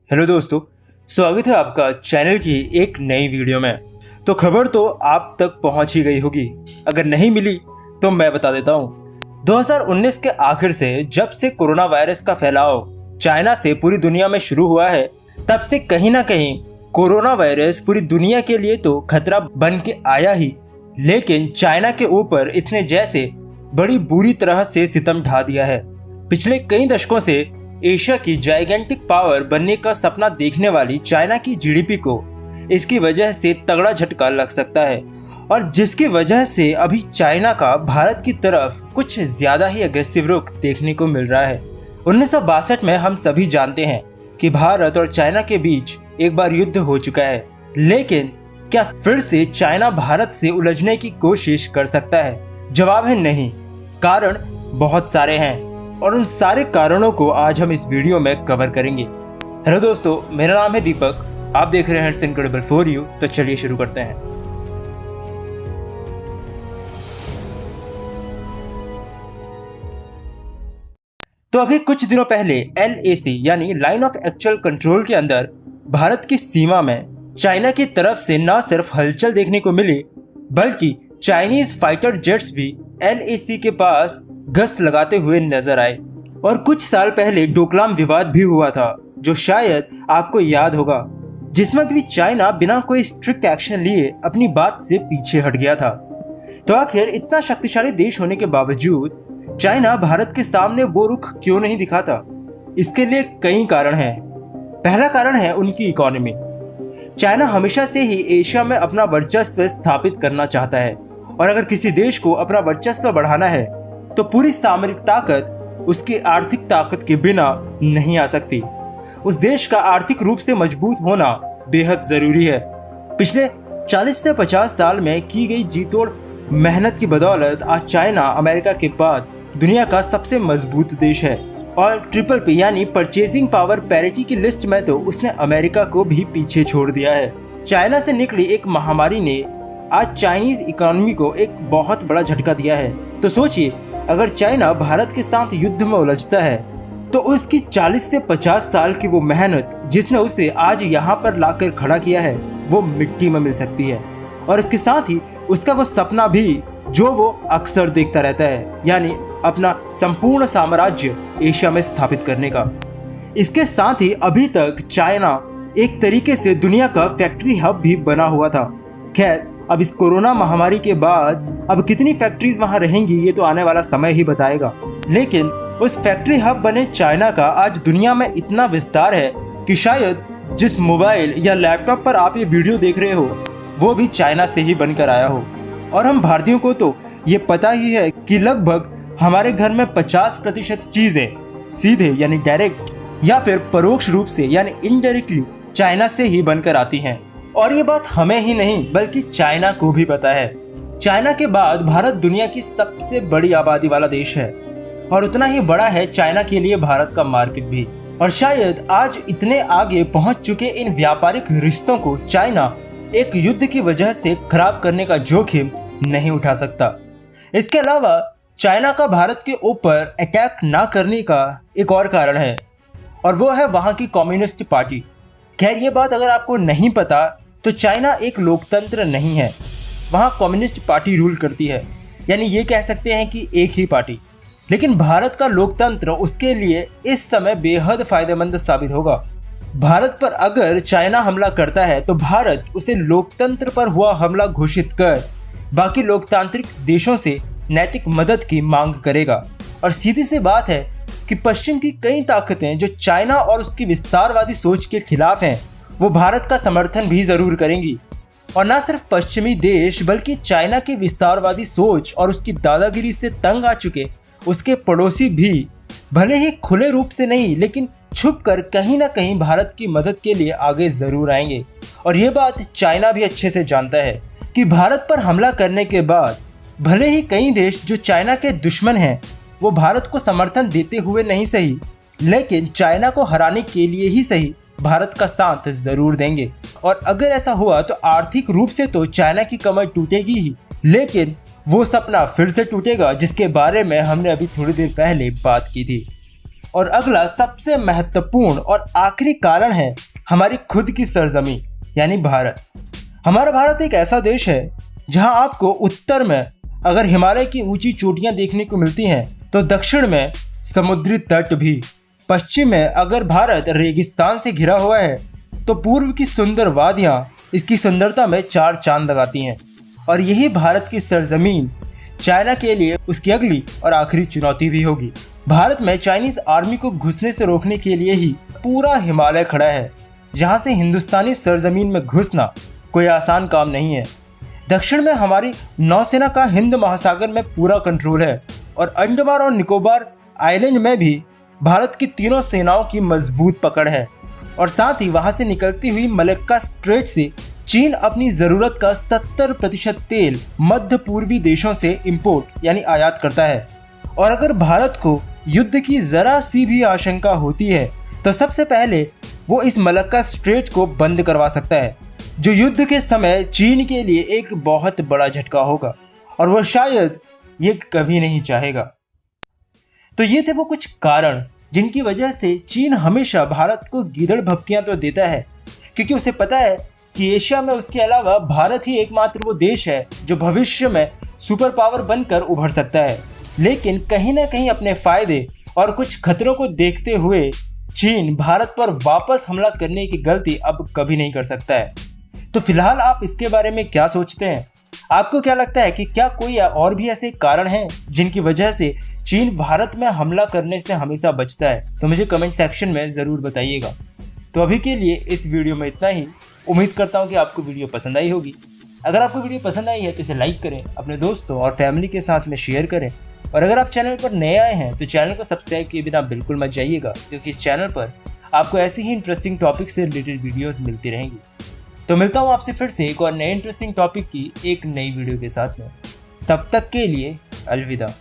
Hello दोस्तों, स्वागत है आपका चैनल की एक नई वीडियो में। तो खबर तो आप तक पहुंच ही गई होगी, अगर नहीं मिली तो मैं बता देता हूं। 2019 के आखिर से जब से कोरोना वायरस का फैलाव चाइना से पूरी दुनिया में शुरू हुआ है, तब से कहीं ना कहीं कोरोना वायरस पूरी दुनिया के लिए तो खतरा बन के आया ही, लेकिन चाइना के ऊपर इसने जैसे बड़ी बुरी तरह से सितम ढा दिया है। पिछले कई दशकों से एशिया की जाइगेंटिक पावर बनने का सपना देखने वाली चाइना की जीडीपी को इसकी वजह से तगड़ा झटका लग सकता है, और जिसकी वजह से अभी चाइना का भारत की तरफ कुछ ज्यादा ही अग्रेसिव रुख देखने को मिल रहा है। 1962 में हम सभी जानते हैं कि भारत और चाइना के बीच एक बार युद्ध हो चुका है, लेकिन क्या फिर से चाइना भारत से उलझने की कोशिश कर सकता है? जवाब है नहीं। कारण बहुत सारे हैं और उन सारे कारणों को आज हम इस वीडियो में कवर करेंगे। हेलो दोस्तों, मेरा नाम है दीपक, आप देख रहे हैं इट्स इनक्रेडिबल फॉर यू। तो चलिए शुरू करते हैं। तो अभी कुछ दिनों पहले LAC यानी लाइन ऑफ एक्चुअल कंट्रोल के अंदर भारत की सीमा में चाइना की तरफ से न सिर्फ हलचल देखने को मिली, बल्कि चाइनीज फाइटर जेट्स भी LAC के पास गश्त लगाते हुए नजर आए। और कुछ साल पहले डोकलाम विवाद भी हुआ था, जो शायद आपको याद होगा, जिसमें भी चाइना बिना कोई स्ट्रिक्ट एक्शन लिए अपनी बात से पीछे हट गया था। तो आखिर इतना शक्तिशाली देश होने के बावजूद चाइना भारत के सामने वो रुख क्यों नहीं दिखाता? इसके लिए कई कारण हैं। पहला कारण है उनकी इकोनॉमी। चाइना हमेशा से ही एशिया में अपना वर्चस्व स्थापित करना चाहता है, और अगर किसी देश को अपना वर्चस्व बढ़ाना है तो पूरी सामरिक ताकत उसकी आर्थिक ताकत के बिना नहीं आ सकती। उस देश का आर्थिक रूप से मजबूत होना बेहद जरूरी है। पिछले 40 से 50 साल में की गई जीतोड़ मेहनत की बदौलत आज चाइना अमेरिका के बाद दुनिया का सबसे मजबूत देश है, और PPP यानी परचेसिंग पावर पैरिटी की लिस्ट में तो उसने अमेरिका को भी पीछे छोड़ दिया है। चाइना से निकली एक महामारी ने आज चाइनीज इकोनॉमी को एक बहुत बड़ा झटका दिया है। तो सोचिए, अगर चाइना भारत के साथ युद्ध में उलझता है तो उसकी 40 से 50 साल की वो मेहनत जिसने उसे आज यहाँ पर लाकर खड़ा किया है, वो मिट्टी में मिल सकती है। और इसके साथ ही उसका वो सपना भी जो वो अक्सर देखता रहता है, यानी अपना संपूर्ण साम्राज्य एशिया में स्थापित करने का। इसके साथ ही अभी तक चाइना एक तरीके से दुनिया का फैक्ट्री हब भी बना हुआ था। खैर, अब इस कोरोना महामारी के बाद अब कितनी फैक्ट्रीज वहां रहेंगी ये तो आने वाला समय ही बताएगा, लेकिन उस फैक्ट्री हब बने चाइना का आज दुनिया में इतना विस्तार है कि शायद जिस मोबाइल या लैपटॉप पर आप ये वीडियो देख रहे हो वो भी चाइना से ही बनकर आया हो। और हम भारतीयों को तो ये पता ही है कि लगभग हमारे घर में 50% चीजें सीधे यानी डायरेक्ट या फिर परोक्ष रूप से यानी इनडायरेक्टली चाइना से ही बनकर आती हैं। और ये बात हमें ही नहीं बल्कि चाइना को भी पता है। चाइना के बाद भारत दुनिया की सबसे बड़ी आबादी वाला देश है, और उतना ही बड़ा है चाइना के लिए भारत का मार्केट भी। और शायद आज इतने आगे पहुंच चुके इन व्यापारिक रिश्तों को चाइना एक युद्ध की वजह से खराब करने का जोखिम नहीं उठा सकता। इसके अलावा चाइना का भारत के ऊपर अटैक ना करने का एक और कारण है, और वो है वहां की कम्युनिस्ट पार्टी। खैर, ये बात अगर आपको नहीं पता तो चाइना एक लोकतंत्र नहीं है, वहाँ कम्युनिस्ट पार्टी रूल करती है, यानी ये कह सकते हैं कि एक ही पार्टी। लेकिन भारत का लोकतंत्र उसके लिए इस समय बेहद फायदेमंद साबित होगा। भारत पर अगर चाइना हमला करता है तो भारत उसे लोकतंत्र पर हुआ हमला घोषित कर बाकी लोकतांत्रिक देशों से नैतिक मदद की मांग करेगा। और सीधी सी बात है कि पश्चिम की कई ताकतें जो चाइना और उसकी विस्तारवादी सोच के खिलाफ हैं, वो भारत का समर्थन भी जरूर करेंगी। और न सिर्फ पश्चिमी देश बल्कि चाइना की विस्तारवादी सोच और उसकी दादागिरी से तंग आ चुके उसके पड़ोसी भी भले ही खुले रूप से नहीं लेकिन छुपकर कहीं ना कहीं भारत की मदद के लिए आगे जरूर आएंगे। और ये बात चाइना भी अच्छे से जानता है कि भारत पर हमला करने के बाद भले ही कई देश जो चाइना के दुश्मन हैं वो भारत को समर्थन देते हुए नहीं सही, लेकिन चाइना को हराने के लिए ही सही भारत का साथ जरूर देंगे। और अगर ऐसा हुआ तो आर्थिक रूप से तो चाइना की कमर टूटेगी ही, लेकिन वो सपना फिर से टूटेगा जिसके बारे में हमने अभी थोड़ी देर पहले बात की थी। और अगला सबसे महत्वपूर्ण और आखिरी कारण है हमारी खुद की सरजमी यानी भारत। हमारा भारत एक ऐसा देश है जहां आपको उत्तर में अगर हिमालय की ऊंची चोटियां देखने को मिलती हैं तो दक्षिण में समुद्री तट भी, पश्चिम में अगर भारत रेगिस्तान से घिरा हुआ है तो पूर्व की सुंदर वादियां इसकी सुंदरता में चार चांद लगाती हैं। और यही भारत की सरजमीन चाइना के लिए उसकी अगली और आखिरी चुनौती भी होगी। भारत में चाइनीज आर्मी को घुसने से रोकने के लिए ही पूरा हिमालय खड़ा है, जहां से हिंदुस्तानी सरजमीन में घुसना कोई आसान काम नहीं है। दक्षिण में हमारी नौसेना का हिंद महासागर में पूरा कंट्रोल है और अंडमान और निकोबार आइलैंड में भी भारत की तीनों सेनाओं की मजबूत पकड़ है। और साथ ही वहां से निकलती हुई मलक्का स्ट्रेट से चीन अपनी ज़रूरत का 70% तेल मध्य पूर्वी देशों से इंपोर्ट यानी आयात करता है। और अगर भारत को युद्ध की ज़रा सी भी आशंका होती है तो सबसे पहले वो इस मलक्का स्ट्रेट को बंद करवा सकता है, जो युद्ध के समय चीन के लिए एक बहुत बड़ा झटका होगा और वो शायद ये कभी नहीं चाहेगा। तो ये थे वो कुछ कारण जिनकी वजह से चीन हमेशा भारत को गीदड़ भपकियां तो देता है, क्योंकि उसे पता है कि एशिया में उसके अलावा भारत ही एकमात्र वो देश है जो भविष्य में सुपर पावर बनकर उभर सकता है। लेकिन कहीं ना कहीं अपने फायदे और कुछ खतरों को देखते हुए चीन भारत पर वापस हमला करने की गलती अब कभी नहीं कर सकता है। तो फिलहाल आप इसके बारे में क्या सोचते हैं? आपको क्या लगता है कि क्या कोई और भी ऐसे कारण हैं जिनकी वजह से चीन भारत में हमला करने से हमेशा बचता है? तो मुझे कमेंट सेक्शन में ज़रूर बताइएगा। तो अभी के लिए इस वीडियो में इतना ही। उम्मीद करता हूँ कि आपको वीडियो पसंद आई होगी। अगर आपको वीडियो पसंद आई है तो इसे लाइक करें, अपने दोस्तों और फैमिली के साथ में शेयर करें। और अगर आप चैनल पर नए आए हैं तो चैनल को सब्सक्राइब किए बिना बिल्कुल मत जाइएगा, क्योंकि इस चैनल पर आपको ऐसी ही इंटरेस्टिंग टॉपिक से रिलेटेड वीडियोज़ मिलती रहेंगी। तो मिलता हूँ आपसे फिर से एक और नए इंटरेस्टिंग टॉपिक की एक नई वीडियो के साथ में। तब तक के लिए अलविदा।